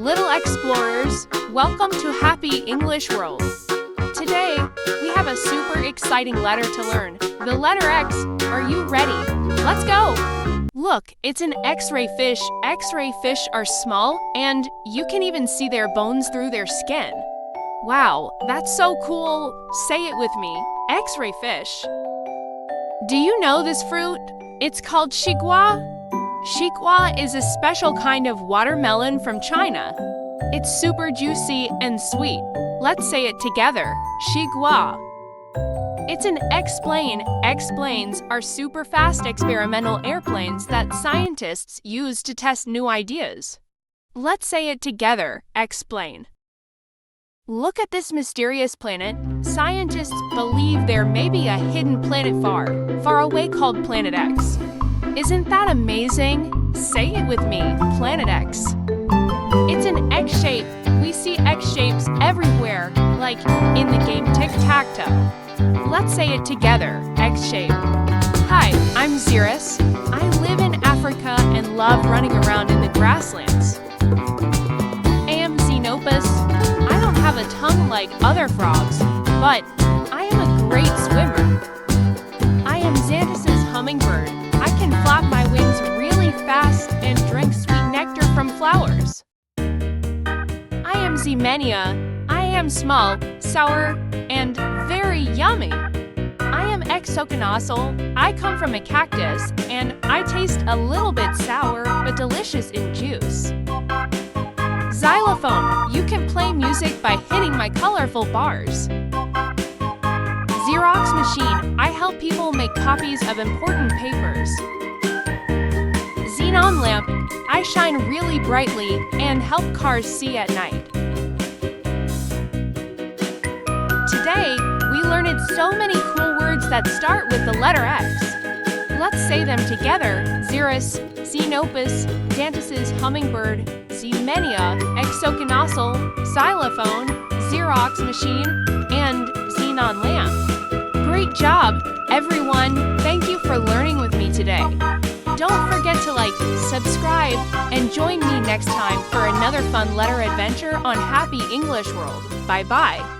Little explorers, welcome to Happy English World. Today, we have a super exciting letter to learn. The letter X. Are you ready? Let's go! Look, it's an X-ray fish. X-ray fish are small, and you can even see their bones through their skin. Wow, that's so cool. Say it with me. X-ray fish. Do you know this fruit? It's called xigua. Xigua is a special kind of watermelon from China. It's super juicy and sweet. Let's say it together. Xigua. It's an X-plane. X-planes are super fast experimental airplanes that scientists use to test new ideas. Let's say it together. X-plane. Look at this mysterious planet. Scientists believe there may be a hidden planet far away called Planet X. Isn't that amazing? Say it with me, Planet X. It's an X shape. We see X shapes everywhere, like in the game tic-tac-toe. Let's say it together, X shape. Hi, I'm Xerus. I live in Africa and love running around in the grasslands. I am Xenopus. I don't have a tongue like other frogs, but I am a great swimmer. I am Xanthus's hummingbird. I can flap my wings really fast and drink sweet nectar from flowers. I am Ximenia. I am small, sour, and very yummy. I am Exoconazole. I come from a cactus, and I taste a little bit sour but delicious in juice. Xylophone. You can play music by hitting my colorful bars. Xerox machine. I help people make copies of important papers. Xenon lamp. I shine really brightly and help cars see at night. Today, we learned so many cool words that start with the letter X. Let's say them together. Xerus, Xenopus, Xanthus's hummingbird, Ximenia, Exoconazole, xylophone, Xerox machine, and xenon lamp. Great job, everyone! Thank you for learning with me today. Don't forget to like, subscribe, and join me next time for another fun letter adventure on Happy English World. Bye-bye!